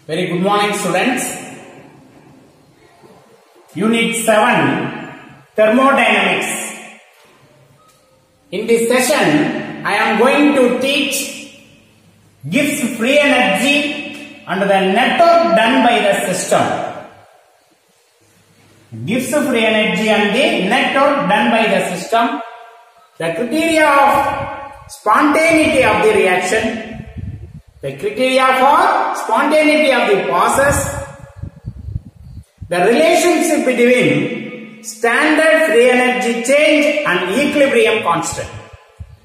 Very good morning, students. Unit-VII, Thermodynamics. In this session, I am going to teach gives free energy and the network done by the system. Gives free energy and the network done by the system. The criteria of spontaneity of the reaction. The criteria for spontaneity of the process. The relationship between standard free energy change and equilibrium constant.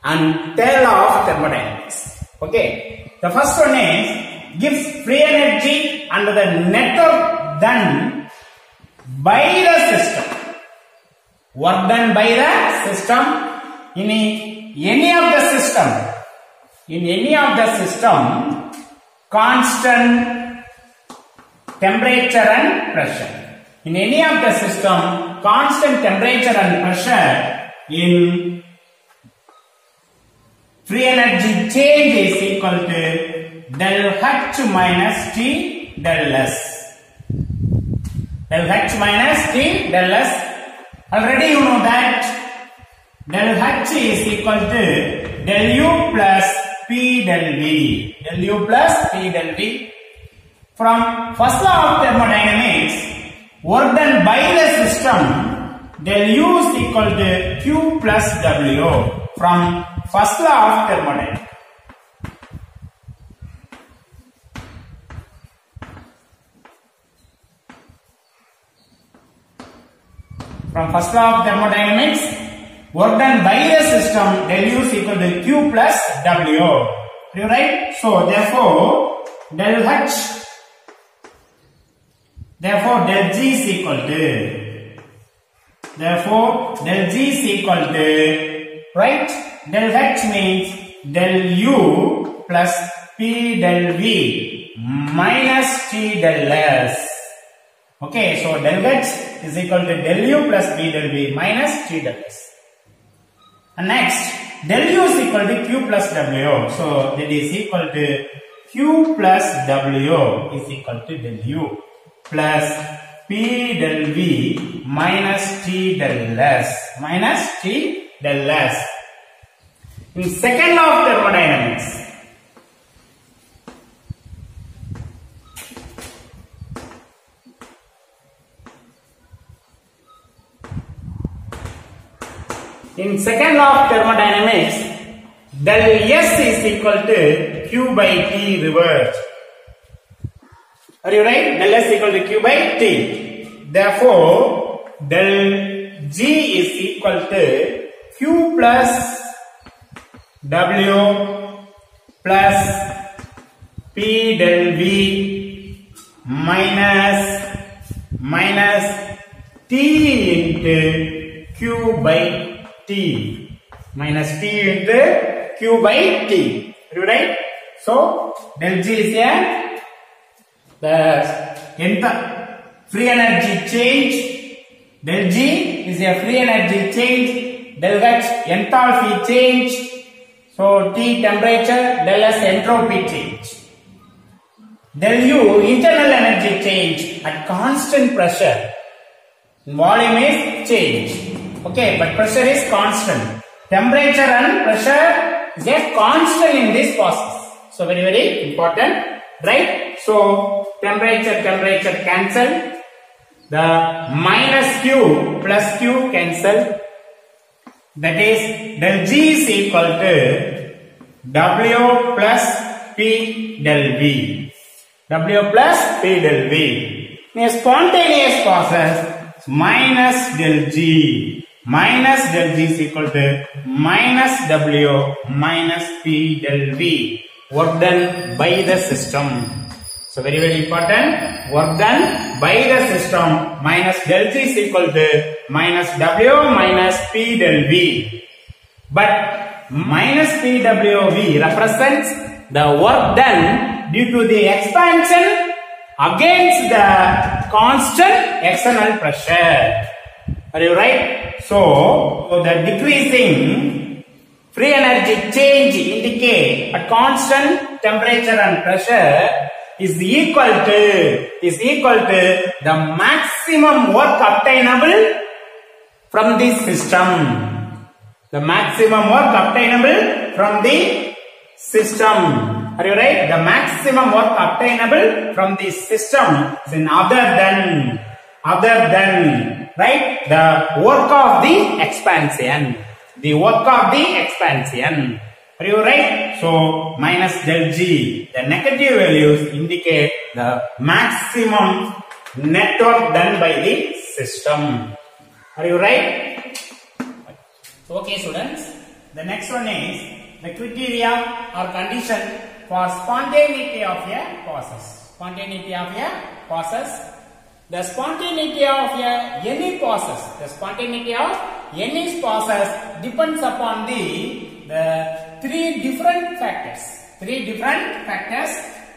And tail of thermodynamics. Okay. The first one is gives free energy under the network done by the system. Work done by the system in any of the system. In any of the system, constant temperature and pressure. In any of the system, constant temperature and pressure in free energy change is equal to del H minus T del S. Del H minus T del S. Already you know that del H is equal to del U plus P del V. Del U plus P del V. From first law of thermodynamics, work done by the system, del U is equal to Q plus W. From first law of thermodynamics. From first law of thermodynamics, work done by the system, del U is equal to Q plus W. You right? So therefore, del G is equal to, del G is equal to, right? Del H means del U plus P del V minus T del S. Okay, so del H is equal to del U plus P del V minus T del S. And next, del U is equal to Q plus W. So that is equal to Q plus W is equal to del U plus P del V minus T del S. Minus T del S. In second law of thermodynamics, del S is equal to Q by T reversed. Are you right? Del S equal to Q by T. Therefore, del G is equal to Q plus W plus P del V minus T into Q by T. Minus T into Q by T. Are you right? So, del G is here. The free energy change. Del G is a free energy change. Del H enthalpy change. So T temperature, del S entropy change. Del U internal energy change at constant pressure. Volume is change. Okay, but pressure is constant. Temperature and pressure is a constant in this process. So very, very important. Right? So temperature cancel. The minus Q plus Q cancel. That is del G is equal to W plus P del V. W plus P del V. In a spontaneous process, minus del G. Minus del G is equal to minus W minus P del V. Work done by the system. So very, very important. Work done by the system. Minus del G is equal to minus W minus P del V. But minus PWV represents the work done due to the expansion against the constant external pressure. Are you right? So the decreasing free energy change indicate a constant temperature and pressure is equal to the maximum work obtainable from the system. The maximum work obtainable from the system. Are you right? The maximum work obtainable from the system is in other than, right? The work of the expansion. The work of the expansion. Are you right? So minus del G. The negative values indicate the maximum net work done by the system. Are you right? Okay, students. The next one is the criteria or condition for spontaneity of a process. Spontaneity of a process. The spontaneity of any process. The spontaneity of any process depends upon the three different factors.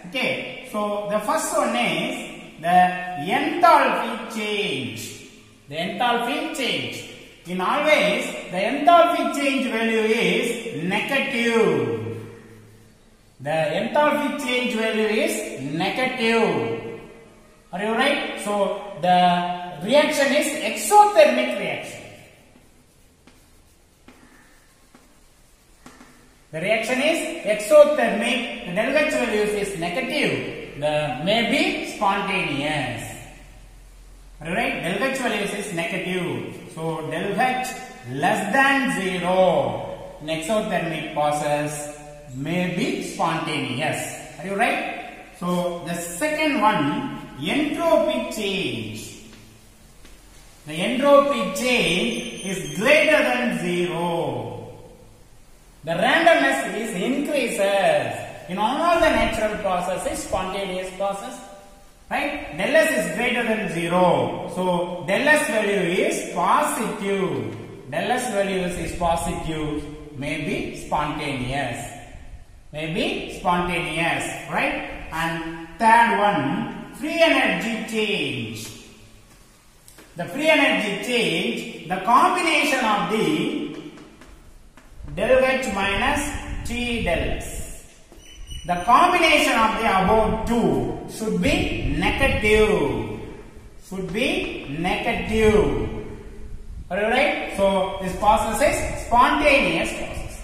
Okay. So the first one is the enthalpy change. The enthalpy change. In always, the enthalpy change value is negative. The enthalpy change value is negative. Are you right? So the reaction is exothermic reaction. The reaction is exothermic. The del H values is negative. The may be spontaneous. Alright, del H values is negative. So del H less than 0 in exothermic process may be spontaneous. Are you right? So the second one, entropy change. The entropy change is greater than 0. The randomness is increases. In all the natural processes, spontaneous process, right? Del S is greater than 0. So del S value is positive. Del S value is positive. May be spontaneous. Right? And third one, free energy change. The free energy change, the combination of the del H minus T del S. The combination of the above two should be negative. Alright? So this process is spontaneous process.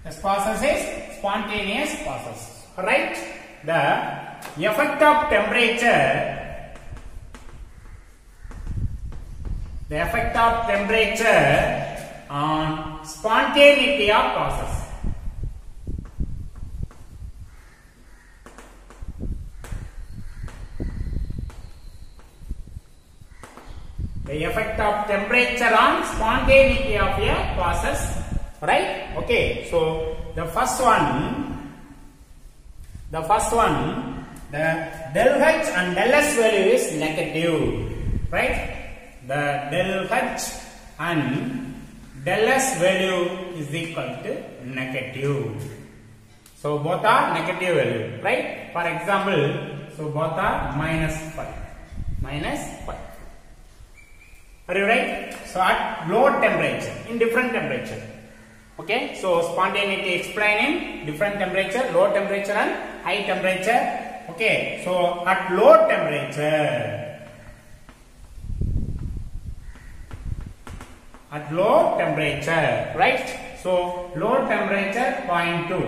This process is spontaneous process. Alright? The effect of temperature. The effect of temperature on spontaneity of process. The effect of temperature on spontaneity of a process. Right? Okay. So the first one, the del H and del S value is negative. Right? The del H and del S value is equal to negative. So both are negative value, right? For example, so both are minus 5. Are you right? So at low temperature, in different temperature. Okay, so spontaneity explained in different temperature, low temperature and high temperature. Okay, so at low temperature. At low temperature, right? So low temperature 0.2.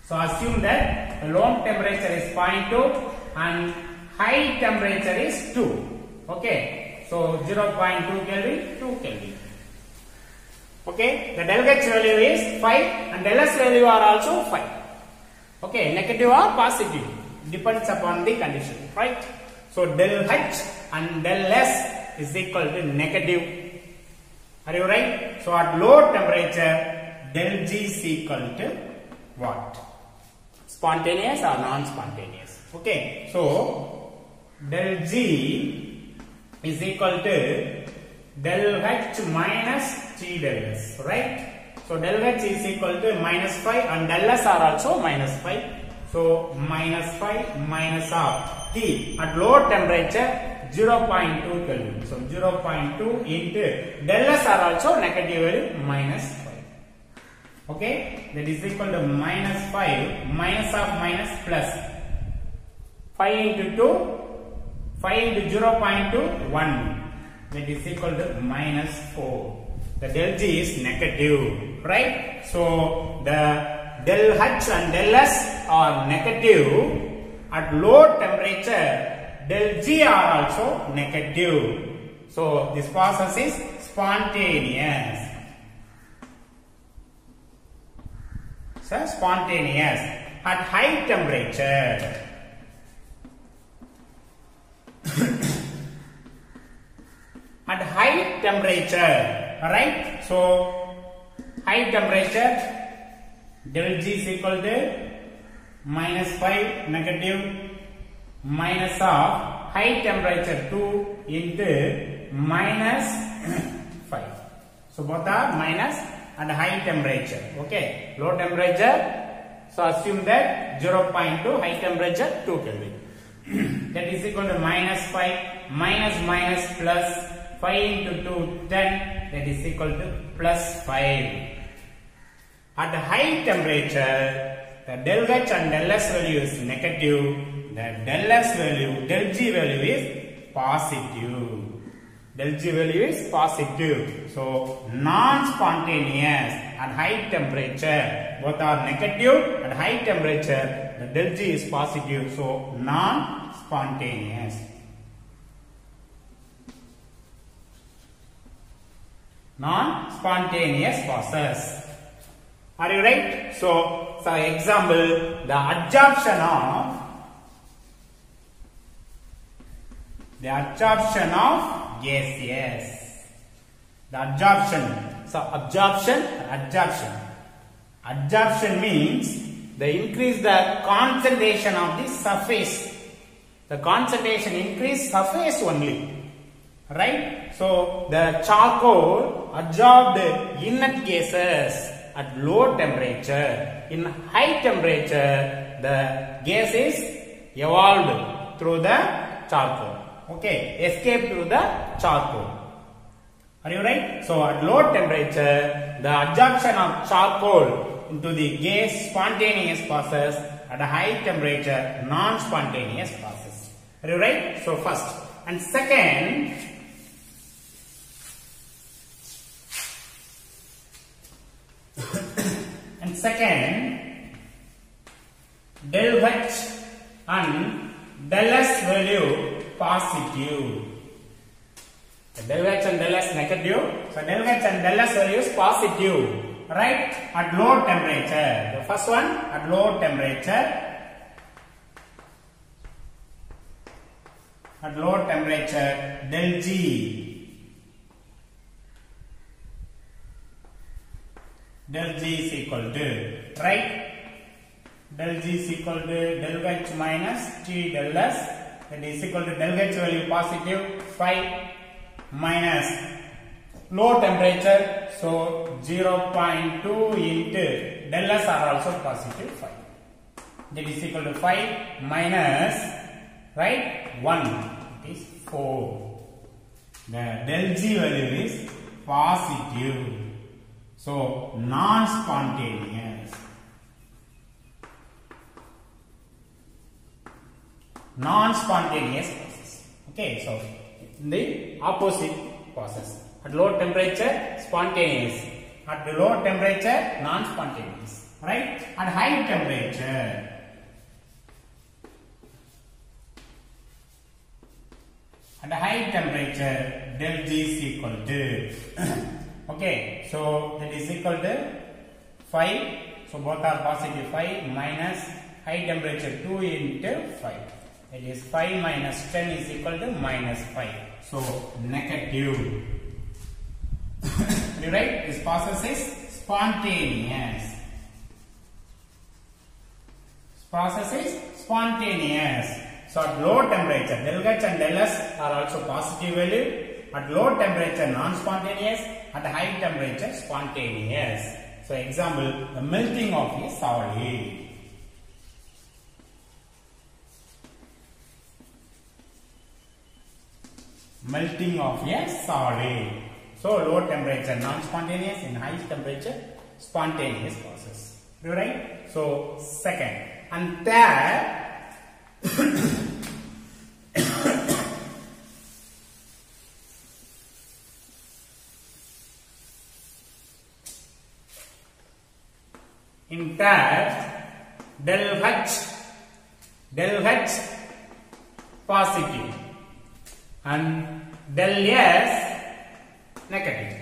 So assume that the low temperature is 0.2 and high temperature is 2. Okay, so 0.2 Kelvin, 2 Kelvin. Okay, the del H value is 5 and del S value are also 5. Okay, negative or positive depends upon the condition, right? So del H and del S is equal to negative. Are you right? So at low temperature, del G is equal to what? Spontaneous or non-spontaneous? Okay, so del G is equal to del H minus T del S, right? So del H is equal to minus 5 and del S are also minus 5. So minus 5 minus of T at low temperature 0.2 Kelvin. So 0.2 into del S are also negative value minus 5. Okay, that is equal to minus 5 minus of minus plus. 5 into 2, 5 into 0.2, 1. That is equal to minus 4. The del G is negative, right? So the del H and del S are negative. At low temperature, del G are also negative. So this process is spontaneous. So spontaneous. At high temperature, at high temperature, alright? So high temperature, del G is equal to minus 5 negative minus of high temperature 2 into minus 5. So both are minus at high temperature. Okay, low temperature. So assume that 0.2, high temperature 2 Kelvin. That is equal to minus 5 minus minus plus 5 into 2, 10. That is equal to plus 5. At high temperature, the del H and del S value is negative. The del S value, del G value is positive. Del G value is positive. So non-spontaneous at high temperature. Both are negative. At high temperature, the del G is positive. So non-spontaneous. Non-spontaneous process. Are you right? So, for example, the absorption of gases. The absorption. So, absorption means the increase the concentration of the surface. The concentration increase surface only. Right? So, the charcoal absorbed inert gases at low temperature. In high temperature, the gas is evolved through the charcoal. Okay, escape through the charcoal. Are you right? So at low temperature, the absorption of charcoal into the gas spontaneous process. At a high temperature, non-spontaneous process. Are you right? So first. And second, del H and del S value positive. Del H and del S negative. So del H and del S value is positive. Right? At low temperature. The first one at low temperature. At low temperature, del G. Del G is equal to, right? Del G is equal to del H minus T del S. That is equal to del H value positive 5 minus low temperature. So 0.2 into del S are also positive 5. That is equal to 5 minus, right, 1. It is 4. The del G value is positive. So non-spontaneous. Non-spontaneous process. Okay, so the opposite process. At low temperature, spontaneous. At the low temperature, non-spontaneous. Right? At high temperature, del G is equal to okay, so that is equal to 5. So both are positive 5 minus high temperature 2 into 5. That is 5 minus 10 is equal to minus 5. So negative. Right? This process is spontaneous. So at low temperature, del H and del S are also positive value. At low temperature, non-spontaneous. At high temperature, spontaneous. So example, the melting of a solid. Melting of a solid. So low temperature, non-spontaneous. In high temperature, spontaneous process. Right? So second. And third, In that, del H positive and del S negative.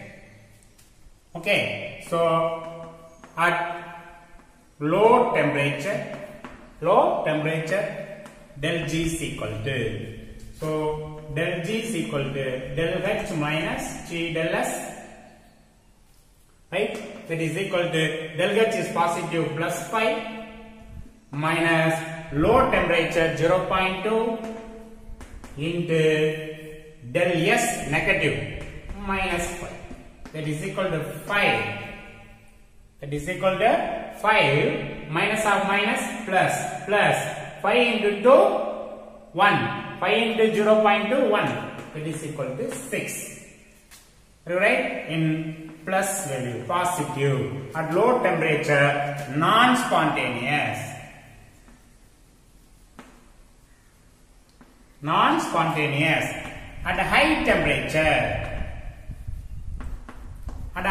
Okay, so at low temperature del G is equal to, so del G is equal to del H minus G del S, right? That is equal to del H is positive plus 5 minus low temperature 0.2 into del S negative minus 5. That is equal to 5. That is equal to 5 minus of minus plus 5 into 2 1. 5 into 0.2 1. That is equal to 6. Right? In plus value positive at low temperature non-spontaneous. At a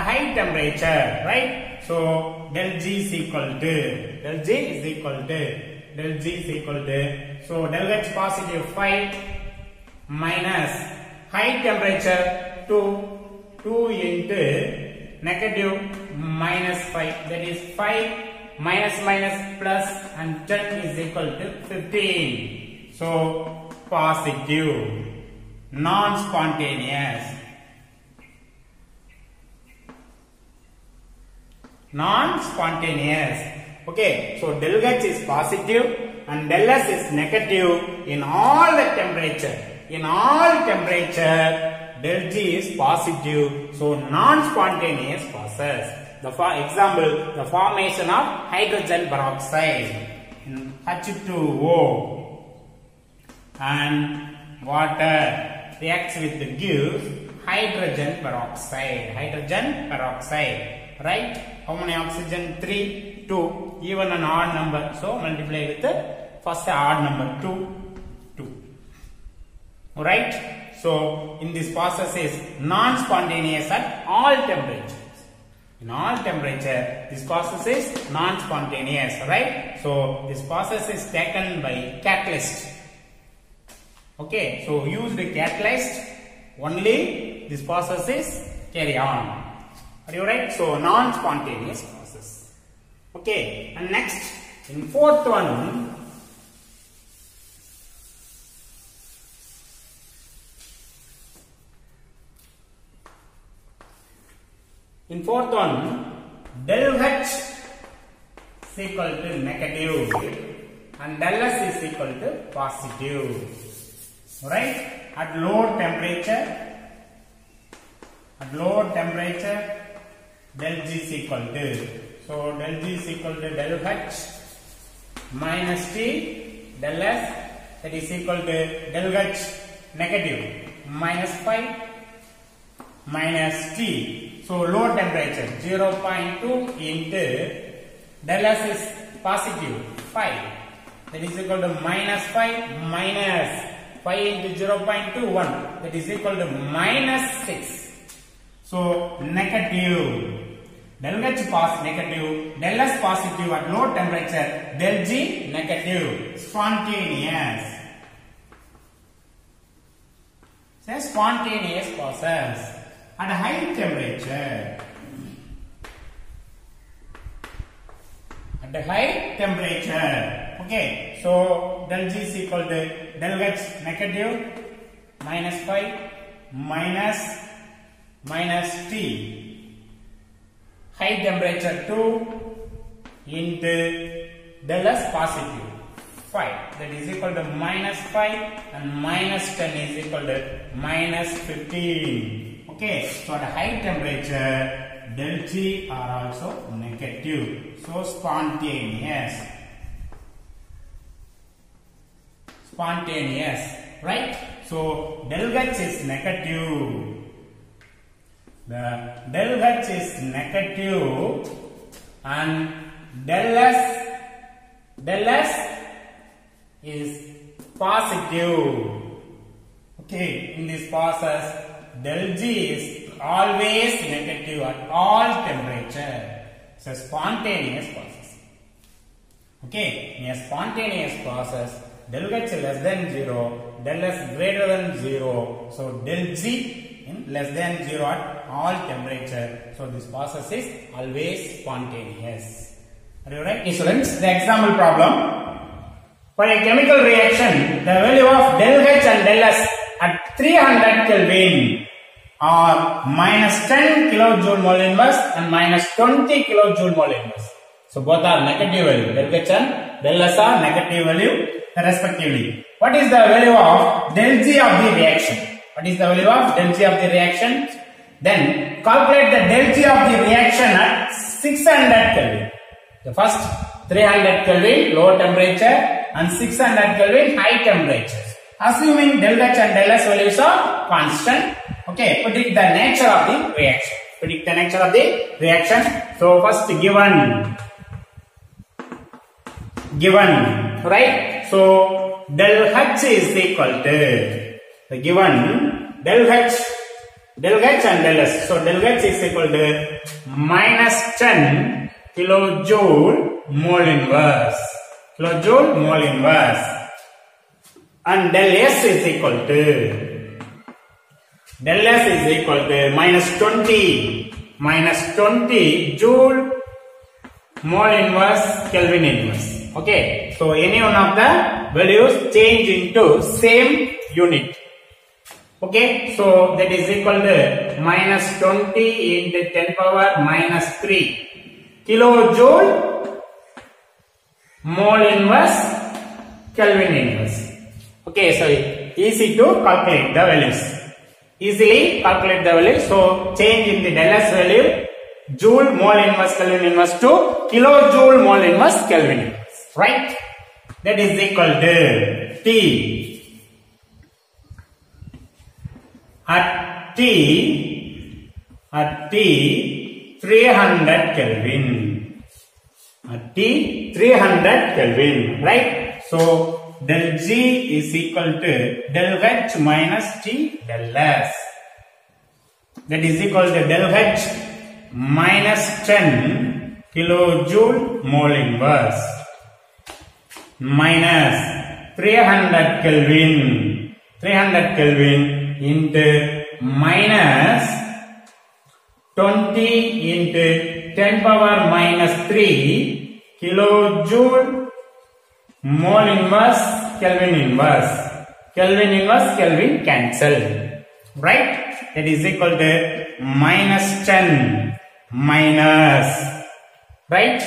high temperature, right? So del G is equal to, so del H positive 5 minus high temperature 2 into negative minus 5, that is 5 minus plus, and 10 is equal to 15. So positive, non-spontaneous. Okay, so del H is positive and del S is negative in all the temperature. In all temperature, del G is positive, so non-spontaneous process. The example, the formation of hydrogen peroxide in H2O and water reacts with the gives hydrogen peroxide. Right? How many oxygen? 3, 2, even an odd number. So multiply with the first odd number 2. Right? So in this process is non-spontaneous at all temperatures. In all temperature, this process is non-spontaneous. Right? So this process is taken by catalyst. Okay, so use the catalyst only this process is carry on. Are you right? So non-spontaneous process. Okay, and next in fourth one, del H is equal to negative and del S is equal to positive. Right? At low temperature, del G is equal to, so del G is equal to del H minus T del S, that is equal to del H negative minus 5 minus T. So low temperature 0.2 into del S is positive 5, that is equal to minus 5 minus 5 into 0.21, that is equal to minus 6. So negative, del H negative, del S positive at low temperature, del G negative, spontaneous. It's a spontaneous process at a high temperature. At a high temperature, okay, so del G is equal to del H negative minus 5 minus T, high temperature 2 into del S positive 5, that is equal to minus 5 and minus 10 is equal to minus 15. Okay, so at a high temperature del G are also negative, so spontaneous, right? So del H is negative. The del H is negative and del S is positive. Okay, in this process del G is always negative at all temperature. It's a spontaneous process. Okay, in a spontaneous process, del H less than 0, del S greater than 0, so del G in less than 0 at all temperature. So this process is always spontaneous. Are you right? Okay, students, the example problem. For a chemical reaction, the value of del H and del S at 300 Kelvin are minus 10 kilojoule mole inverse and minus 20 kilojoule mole inverse. So both are negative value. Del H and del S are negative value respectively. What is the value of del G of the reaction? What is the value of del G of the reaction? Then calculate the del G of the reaction at 600 Kelvin. The first 300 Kelvin low temperature and 600 Kelvin high temperature. Assuming del H and del S values are constant. Okay, predict the nature of the reaction. Predict the nature of the reaction. So first given, right? So del H is equal to the given del H and del S. So del H is equal to minus 10 kilojoule mole inverse. Kilojoule mole inverse. And del S is equal to minus 20 joule mole inverse Kelvin inverse. Okay, so any one of the values change into same unit. Okay, so that is equal to minus 20 into 10 power minus 3 kilojoule mole inverse Kelvin inverse. Okay, so easy to calculate the values. Easily calculate the value. So change in the del S value, joule mole inverse Kelvin inverse to kilojoule mole inverse Kelvin inverse. Right? That is equal to T. At T 300 Kelvin. At T 300 Kelvin. Right? So del G is equal to del H minus T del S. That is equal to del H minus 10 kilojoule mole inverse minus 300 Kelvin into minus 20 into 10 power minus 3 kilojoule mole inverse Kelvin inverse. Kelvin cancel. Right? That is equal to minus 10 minus. Right?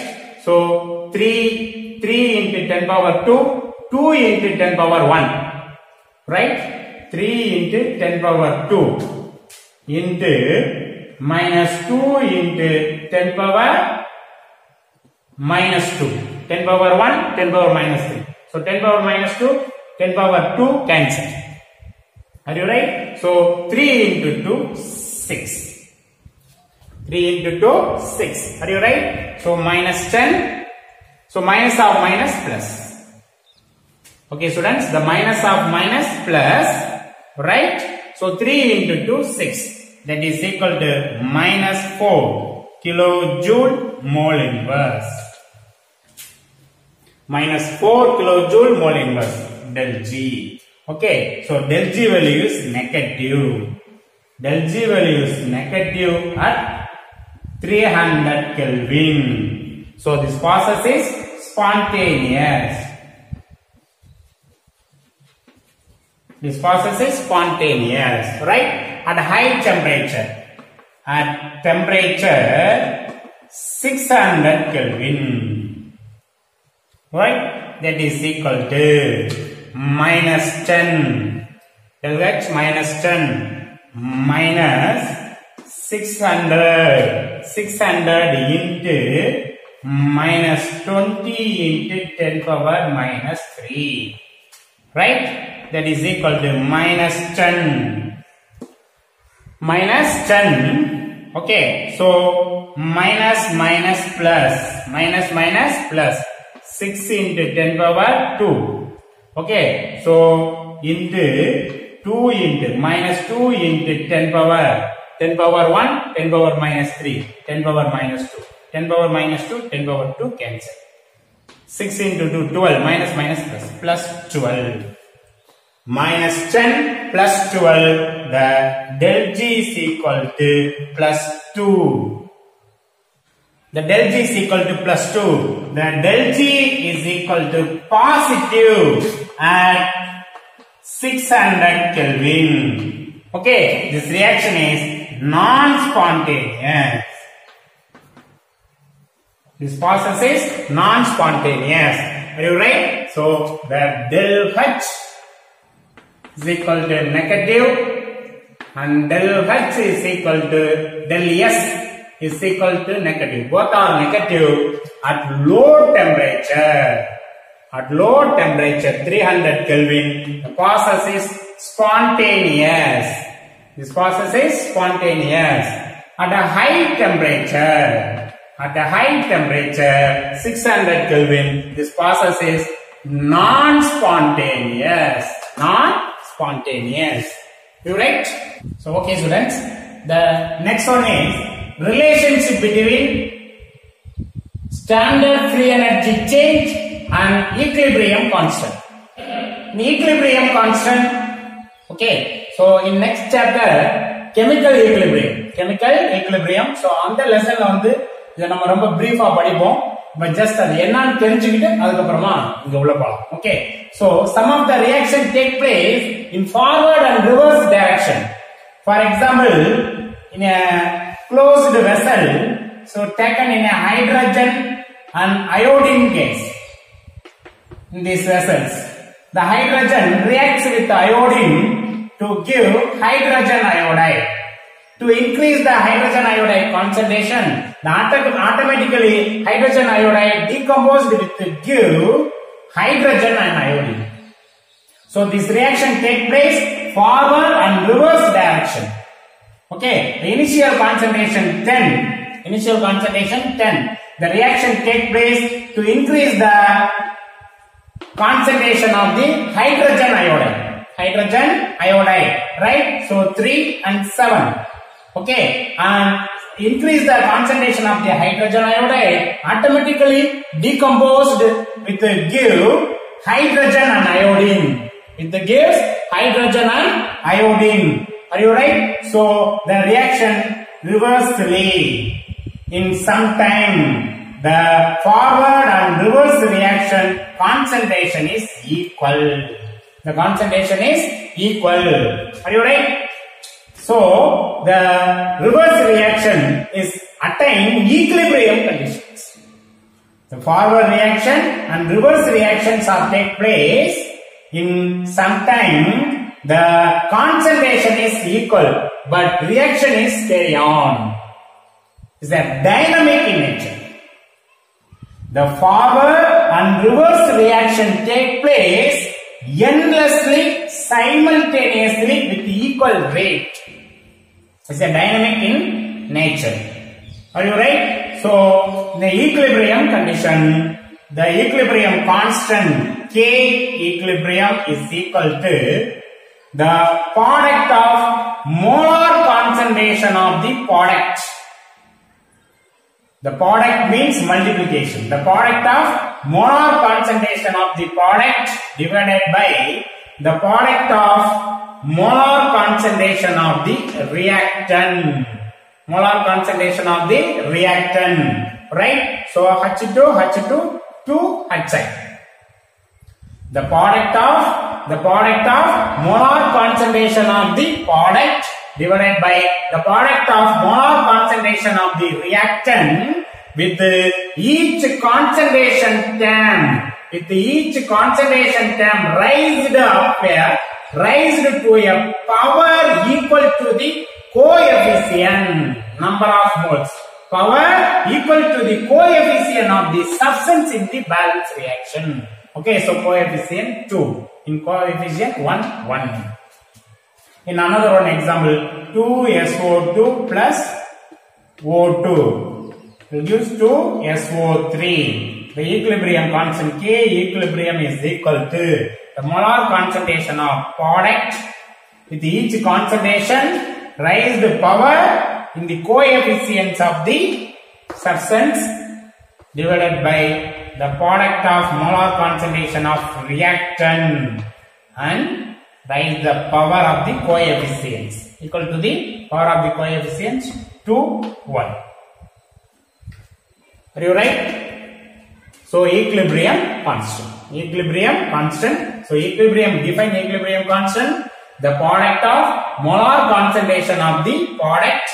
So 3 into 10 power 2, 2 into 10 power 1. Right? 3 into 10 power 2 into minus 2 into 10 power minus 2. 10 power 1, 10 power minus 3. So 10 power minus 2, 10 power 2 cancel. Are you right? So 3 into 2, 6. 3 into 2, 6. Are you right? So minus 10. So minus of minus plus. Okay, students, the minus of minus plus. Right? So 3 into 2, 6. That is equal to minus 4 kilojoule mole inverse. Minus 4 kilojoule mole inverse del G. Okay, so del G value is negative. Del G value is negative at 300 Kelvin. So this process is spontaneous. This process is spontaneous, right? At high temperature. At temperature 600 Kelvin. Right? That is equal to minus 10. Del H minus 10 minus 600. 600 into minus 20 into 10 power minus 3. Right? That is equal to minus 10. Minus 10. Okay. So minus minus plus. Minus plus. 6 into 10 power 2. Okay. So into 2 into minus 2 into 10 power 1, 10 power minus 3, 10 power minus 2, 10 power minus 2, 10 power 2 cancel. 6 into 2, 12, minus minus plus 12. Minus 10 plus 12, the del G is equal to plus 2. The del G is equal to plus 2. The del G is equal to positive at 600 Kelvin. Okay, this reaction is non-spontaneous. This process is non-spontaneous. Are you right? So the del H is equal to negative and del H is equal to del S is equal to negative. Both are negative at low temperature. At low temperature 300 Kelvin, the process is spontaneous. This process is spontaneous. At a high temperature 600 Kelvin, this process is non-spontaneous. You right? So okay students, the next one is relationship between standard free energy change and equilibrium constant. In equilibrium constant, okay, so in next chapter chemical equilibrium. So on the lesson வந்து இத நம்ம ரொம்ப பிரீஃபா படிப்போம். But just அது என்னன்னு தெரிஞ்சுக்கிட்டு அதுக்கு அப்புறமா இங்க உள்ள போலாம். Okay, so some of the reaction take place in forward and reverse direction. For example, in a closed vessel, so taken in a hydrogen and iodine gas. In these vessels, the hydrogen reacts with the iodine to give hydrogen iodide. To increase the hydrogen iodide concentration, the automatically hydrogen iodide decomposed with give hydrogen and iodine. So this reaction take place forward and reverse direction. Okay, the initial concentration 10. The reaction take place to increase the concentration of the hydrogen iodide, right? So 3 and 7. Okay, and increase the concentration of the hydrogen iodide, automatically decomposed with the give hydrogen and iodine. It gives hydrogen and iodine. Are you right? So the reaction reversely. In some time, the forward and reverse reaction concentration is equal. The concentration is equal. Are you right? So the reverse reaction is attained equilibrium conditions. The forward reaction and reverse reactions are take place in some time. The concentration is equal, but reaction is carry on. Is a dynamic in nature. The forward and reverse reaction take place endlessly, simultaneously with equal rate. It's a dynamic in nature. Are you right? So, the equilibrium condition, the equilibrium constant K equilibrium is equal to the product of molar concentration of the product. The product means multiplication. The product of molar concentration of the product divided by the product of molar concentration of the reactant. Molar concentration of the reactant. Right? So H2, 2HI. The product of molar concentration of the product divided by the product of molar concentration of the reactant with each concentration term. With each concentration term raised up here, raised to a power equal to the coefficient number of moles. Power equal to the coefficient of the substance in the balance reaction. Okay, so coefficient 2. In coefficient 1, 1. In another one example, 2SO2 plus O2 will gives 2SO3. The equilibrium constant K equilibrium is equal to the molar concentration of product with each concentration raised power in the coefficients of the substance divided by the product of molar concentration of reactant and write the power of the coefficients equal to the power of the coefficients 2, 1. Are you right? So equilibrium constant. Equilibrium constant. So equilibrium, define equilibrium constant. The product of molar concentration of the product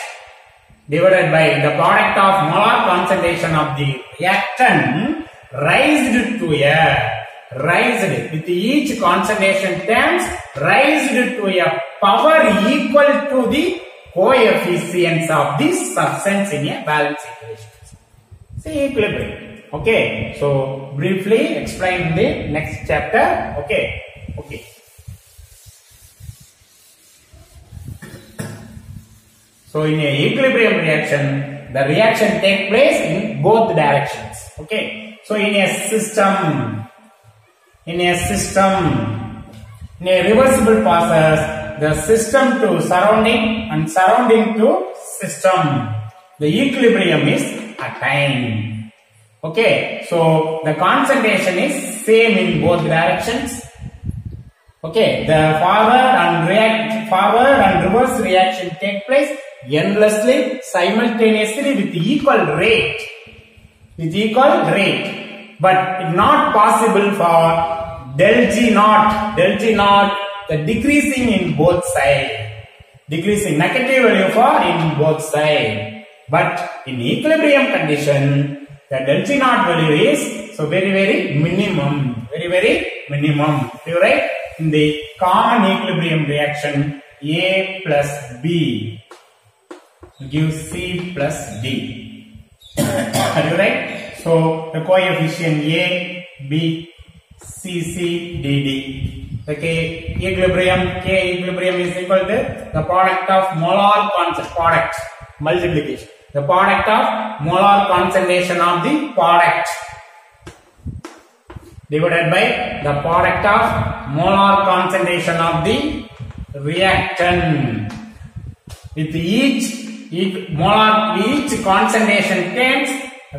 divided by the product of molar concentration of the reactant raised with each concentration terms raised to a power equal to the coefficients of the substance in a balance equation. See equilibrium. Okay. So briefly explain the next chapter. Okay. So in a equilibrium reaction, the reaction takes place in both directions. Okay. So in a system, in a reversible process, the system to surrounding and surrounding to system, the equilibrium is attained. Okay. So the concentration is same in both directions. Okay. The forward and reverse reaction take place endlessly, simultaneously with equal rate. But it's not possible for del G naught, the decreasing in both sides. Decreasing negative value for in both sides. But in equilibrium condition, the del G naught value is so very minimum. You write in the common equilibrium reaction A plus B gives C plus D. Are you right? So the coefficient A, B, C, D, D. The K equilibrium is equal to the product of molar product multiplication. The product of molar concentration of the product divided by the product of molar concentration of the reactant. With each concentration terms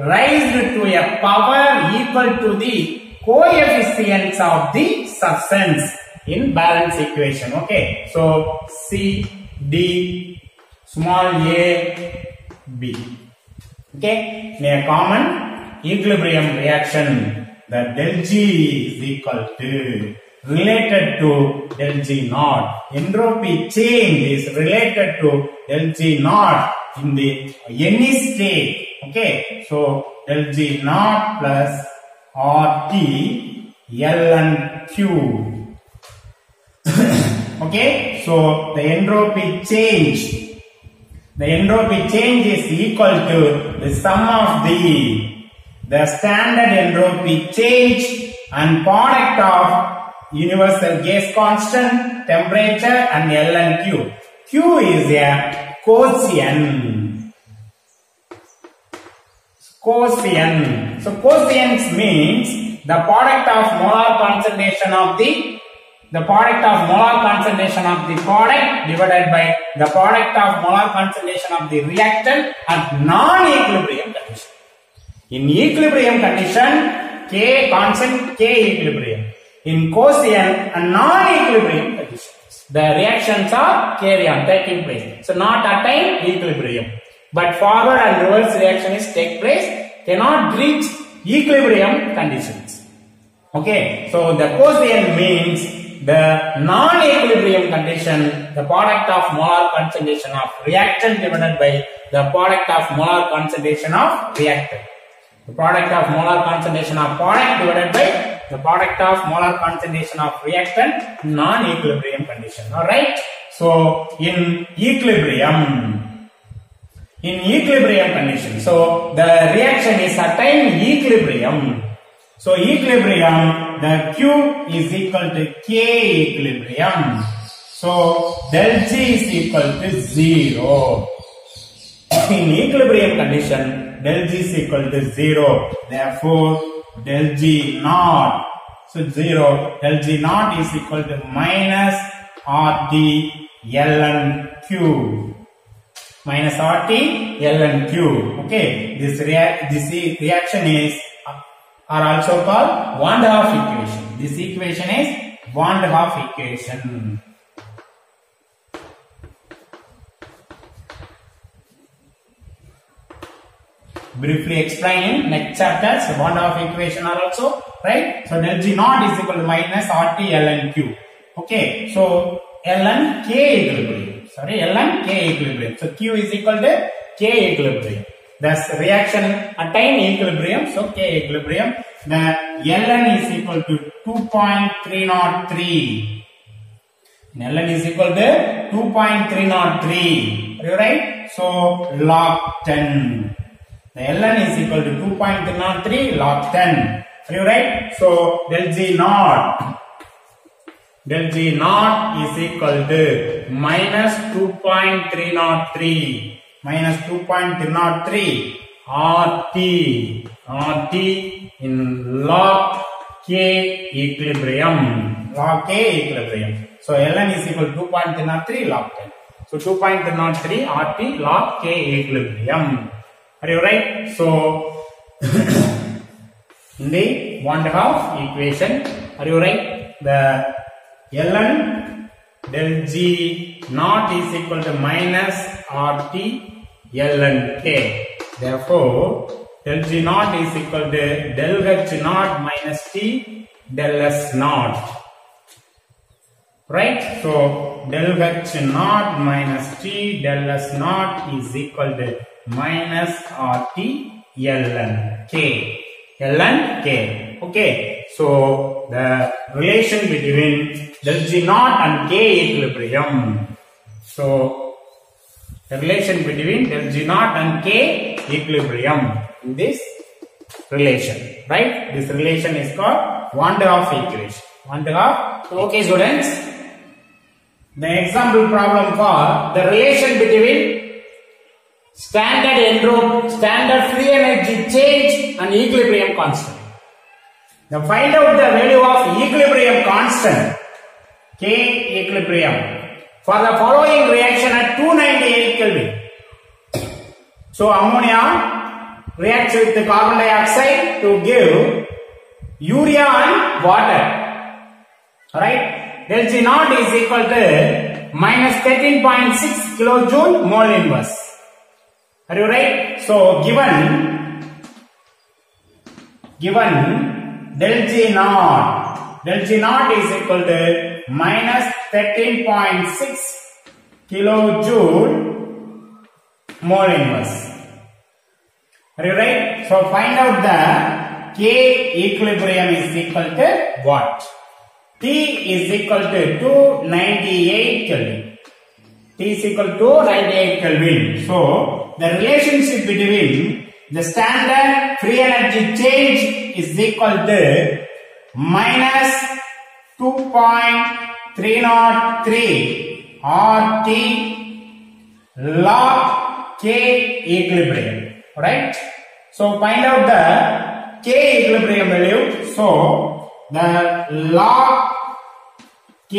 raised to a power equal to the coefficients of the substance in balance equation. Okay. So C, D, small a, B. Okay. In a common equilibrium reaction, the del G is equal to related to del G naught. Entropy change is related to del G naught in the any state. Okay, so del G naught plus RT ln Q. Okay, so the entropy change is equal to the sum of the standard entropy change and product of universal gas constant, temperature and ln Q. Q is a quotient. So quotient means the product of molar concentration of the product divided by the product of molar concentration of the reactant at non-equilibrium condition. In equilibrium condition, K constant, K equilibrium. In quotient and non-equilibrium conditions, the reactions are taking place. So not attain equilibrium. But forward and reverse reaction is take place, cannot reach equilibrium conditions. Okay, so the quotient means the non-equilibrium condition, the product of molar concentration of reactant divided by the product of molar concentration of reactant. The product of molar concentration of product divided by the product of molar concentration of reactant, non-equilibrium condition. Alright, so in equilibrium condition, so the reaction is attained equilibrium. So equilibrium, the Q is equal to K equilibrium. So del G is equal to 0. In equilibrium condition, del G is equal to 0. Therefore, del G naught. So 0. Del G naught is equal to minus RT ln Q. Minus RT ln Q. Okay. This reaction is are also called Van der Waals equation. This equation is Van der Waals equation. Briefly explain in next chapters, Van der Waals equation are also, right? So del G naught is equal to minus RT ln Q. Okay, so ln K equilibrium. Sorry, ln K equilibrium. So Q is equal to K equilibrium. Thus reaction attain equilibrium. So K equilibrium. The ln is equal to 2.303. ln is equal to 2.303. Are you right? So log 10. The ln is equal to 2.303 log 10. Are you right? So del G naught is equal to minus 2.303 minus 2.303 RT in log K equilibrium. Log K equilibrium. So ln is equal to 2.303 log 10. So 2.303 RT log K equilibrium. Are you right? So in the Van der Waals equation, are you right? The ln del G naught is equal to minus RT ln K. Therefore, del G naught is equal to del H naught minus T del S naught. Right? So del H naught minus T del S naught is equal to minus RT ln K. ln K. Okay. So the relation between del G naught and K equilibrium. So the relation between del G naught and K equilibrium in this relation, right? This relation is called Van der Waals equation. Van der Waals. Okay, students. The example problem for the relation between standard free energy change and equilibrium constant. Now find out the value of equilibrium constant, K equilibrium, for the following reaction at 298 Kelvin. So ammonia reacts with the carbon dioxide to give urea and water. Alright? Del G naught is equal to minus 13.6 kilojoule mole inverse. Are you right? So given del G naught is equal to minus 13.6 kilojoule mole inverse. Are you right? So find out the K equilibrium is equal to what? T is equal to 298 Kelvin. T is equal to 98 Kelvin. So the relationship between the standard free energy change is equal to minus 2.303 RT log K equilibrium. Right? So find out the K equilibrium value. So the log K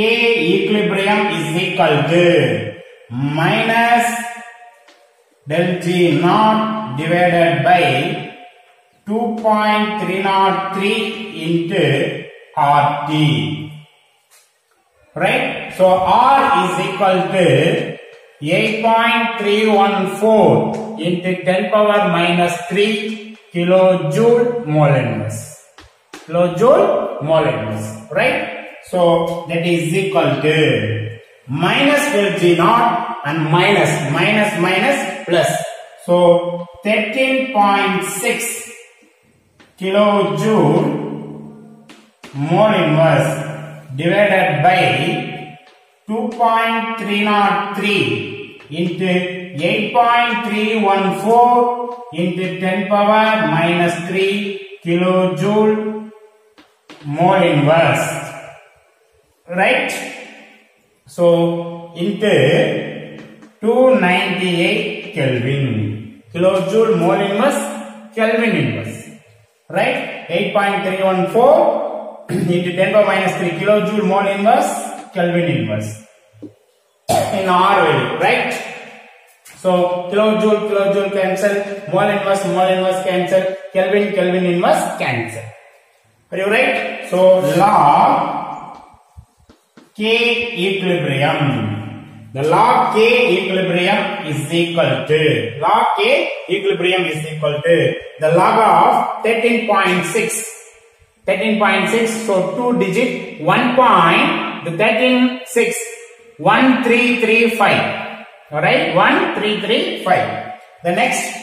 equilibrium is equal to minus del G naught divided by 2.303 into RT. Right? So R is equal to 8.314 into 10 power minus 3 kilojoule mole inverse. Kilojoule mole inverse. Right? So that is equal to minus del G naught and minus plus. So 13.6 kilojoule mole inverse divided by 2.303 into 8.314 into 10 power minus 3 kilojoule mole inverse. Right? So into 298 Kelvin. Kilojoule mole inverse, Kelvin inverse. Right? 8.314 into 10 power minus 3 kilojoule mole inverse, Kelvin inverse. In R value, right? So kilojoule cancel, mole inverse cancel, Kelvin inverse cancel. Are you right? So log K equilibrium. The log K equilibrium is equal to log K equilibrium is equal to the log of 13.6. 13.6. So 2 digit 1.13.6 1335. Alright, 1335. The next,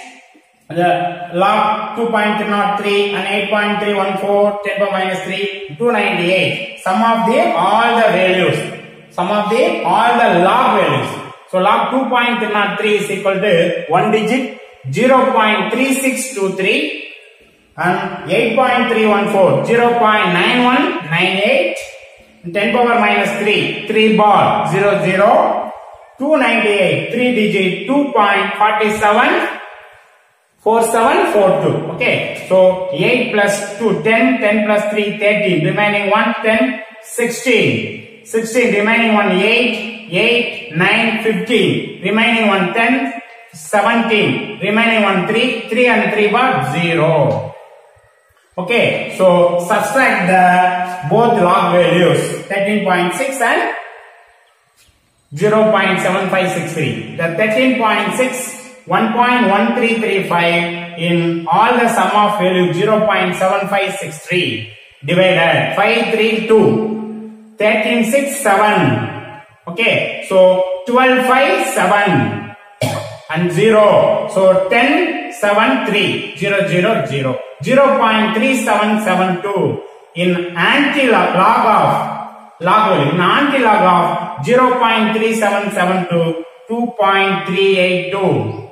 the log 2.303 and 8.314 10 power minus 3 298. Sum of the all the values. Sum of the all the log values. So log 2.303 is equal to 1 digit 0.3623 and 8.314 0.9198 10 power minus 3 3 bar 00 298 3 digit 2.47 4742. Okay, so 8 plus 2 10 10 plus 3 13 remaining 1 10 16 16 remaining 1 8 8 9 15 remaining 1 10 17 remaining 1 3 3 and 3 bar 0. Okay, so subtract the both log values 13.6 and 0.7563. The 13.6 1.1335 in all the sum of value 0.7563 divided 532 1367. Okay, so 1257 and 0. So 1073 000 0.3772 in anti-log of log value. In anti-log of 0.3772 2.382.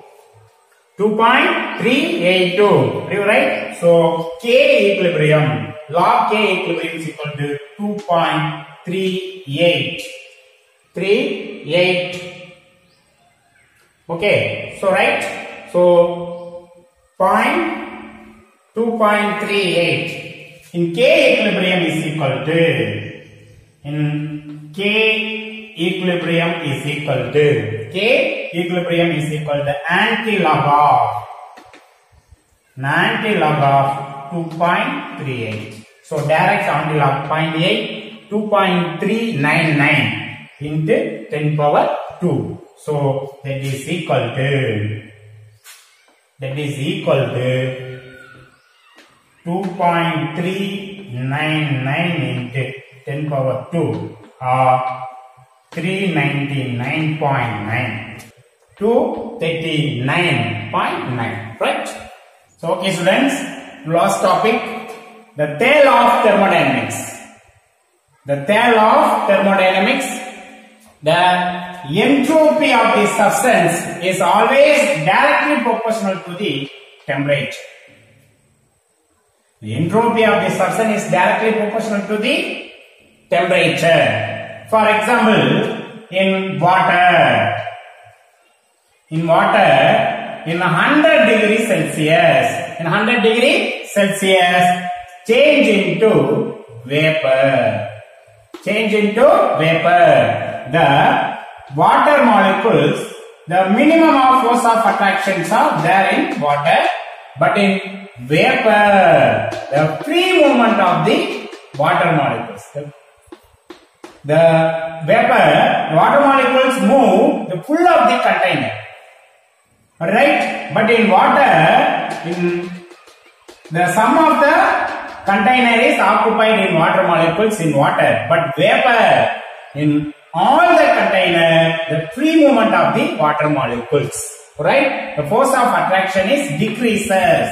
2.382. Are you right? So K equilibrium, log K equilibrium is equal to 2.38. 38. Okay, so right, so 2.38 in K equilibrium is equal to, in K equilibrium is equal to, K equilibrium is equal to anti-log of 2.38. So direct anti-log 0.8 2.399 into 10 power 2. So that is equal to 2.399 into 10 power 2 or 399.9 to 39.9. Right? So okay students, last topic, the tail of thermodynamics. The tail of thermodynamics, the entropy of the substance is always directly proportional to the temperature. The entropy of the substance is directly proportional to the temperature. For example, in water, in 100 degrees Celsius, change into vapor. The water molecules, the minimum of force of attractions are there in water, but in vapor, the free movement of the water molecules. The water molecules move the full of the container. Alright? But in water, the sum of the container is occupied in water molecules in water. But vapor, in all the container, the free movement of the water molecules. Right? The force of attraction is decreases.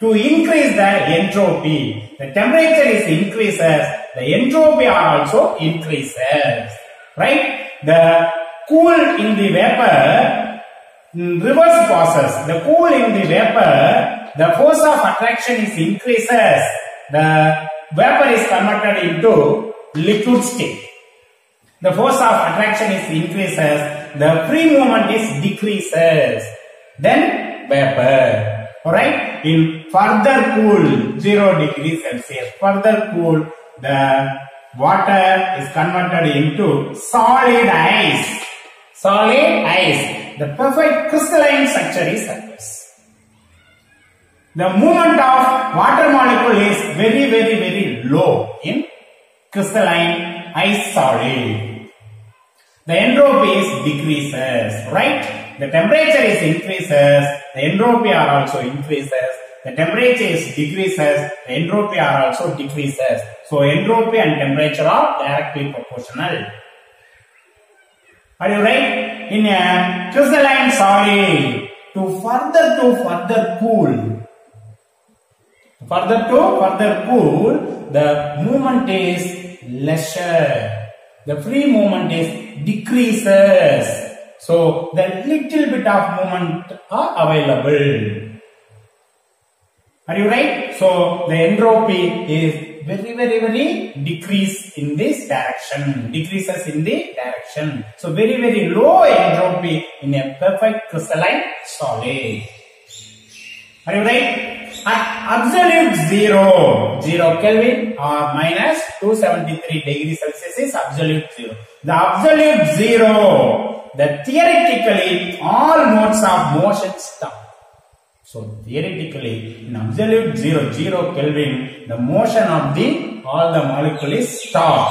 To increase the entropy, the temperature is increases, the entropy are also increases. Right? The cool in the vapor, reverse process. The cool in the vapor, the force of attraction is increases. The vapor is converted into liquid state. The force of attraction is increases. The free movement is decreases. Then vapor. Alright, in further cool 0 degrees Celsius, further cool, the water is converted into solid ice. Solid ice. The perfect crystalline structure is like this. the movement of water molecule is very low in crystalline ice solid. The entropy is decreases, right? The temperature is increases, the entropy are also increases. The temperature is decreases, the entropy are also decreases. So entropy and temperature are directly proportional. Are you right? In a crystalline solid, to further cool, the movement is lesser. The free movement is decreases. So the little bit of movement are available. Are you right? So the entropy is very decrease in this direction. Decreases in the direction. So very low entropy in a perfect crystalline solid. Are you right? At absolute 0 Kelvin or minus 273 degrees Celsius is absolute 0. The absolute 0, the theoretically all modes of motion stop. So theoretically in absolute 0 Kelvin, the motion of all the molecules stop.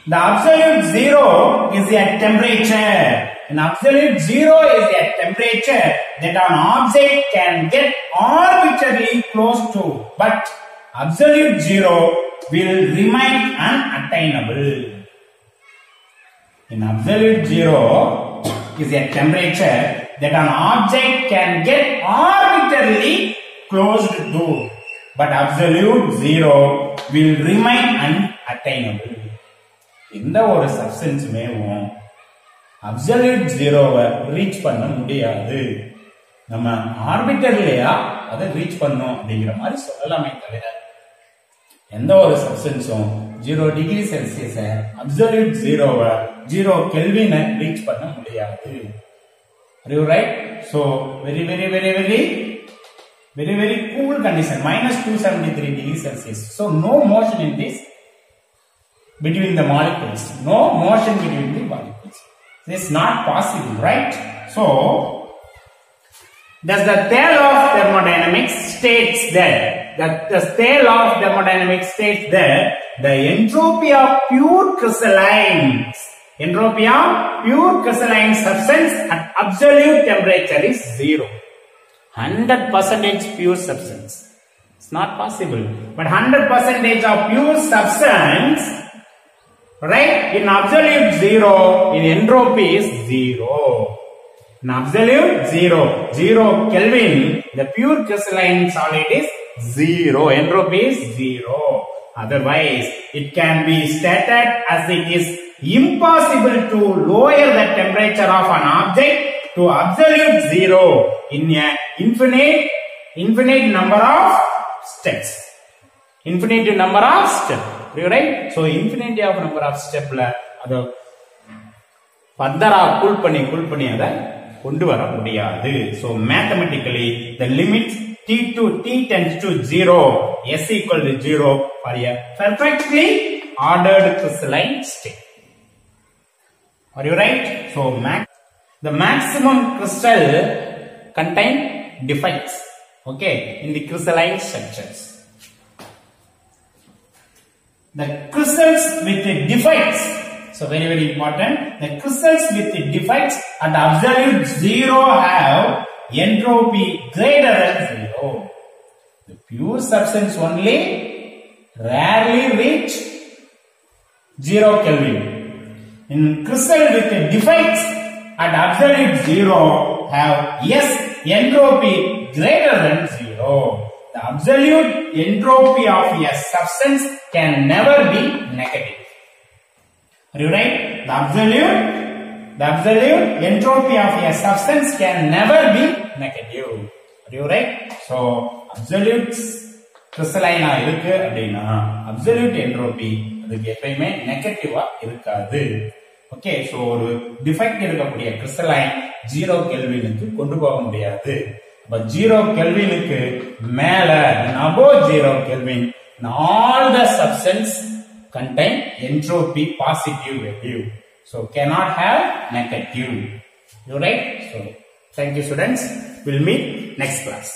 The absolute 0 is a temperature. In absolute 0 is a temperature that an object can get arbitrarily close to, but absolute 0 will remain unattainable. In absolute 0 is a temperature that an object can get arbitrarily close to, but absolute 0 will remain unattainable. In the ஒரு substance மேவும் absolute 0 reach பண்ண முடியாது. நம்ம ஆர்பிட்டர்லயா அதை reach பண்ணோம் அப்படிங்கிற மாதிரி சொல்லலாமே தவிர எந்த ஒரு சப்ஸ்டன்ஸும் 0 degree Celsius absolute 0 kelvin reach பண்ண முடியாது. Are you right? So very cool condition, minus 273 degrees Celsius. So no motion in this between the molecules. No motion between the molecules. This is not possible, right? So thus the theory of thermodynamics states that the entropy of pure crystalline substance at absolute temperature is 0. 100% pure substance. It's not possible. But 100% of pure substance, right? In absolute 0, in entropy is 0. In absolute 0 Kelvin, the pure crystalline solid is 0. Entropy is 0. Otherwise, it can be stated as it is impossible to lower the temperature of an object to absolute 0 in a infinite number of steps. Infinite number of steps. Right? So infinity of number of steps la adu further cool panni adha kondu vara mudiyadhu. So mathematically the limit t tends to 0, s equal to 0 for a perfectly ordered crystalline state. Are you right? So the maximum crystal contain defects, okay, in the crystalline structures. The crystals with the defects, so very important, the crystals with the defects at absolute 0 have entropy greater than 0. The pure substance only rarely reach 0 Kelvin. In crystal with the defects at absolute 0 have entropy greater than 0. The absolute entropy of a substance can never be negative. Are you right? The absolute entropy of a substance can never be negative. Are you right? So absolute crystalline irukku அப்படினா absolute entropy அதுக்கு எப்பவுமே நெகட்டிவா இருக்காது. Okay, so ஒரு defect இருக்கக்கூடிய crystalline 0 கெல்வினுக்கு கொண்டு போக முடியாது. But 0 கெல்வினுக்கு மேல above 0 Kelvin, all the substance contain entropy positive value. So cannot have negative. You right? So thank you students. We'll meet next class.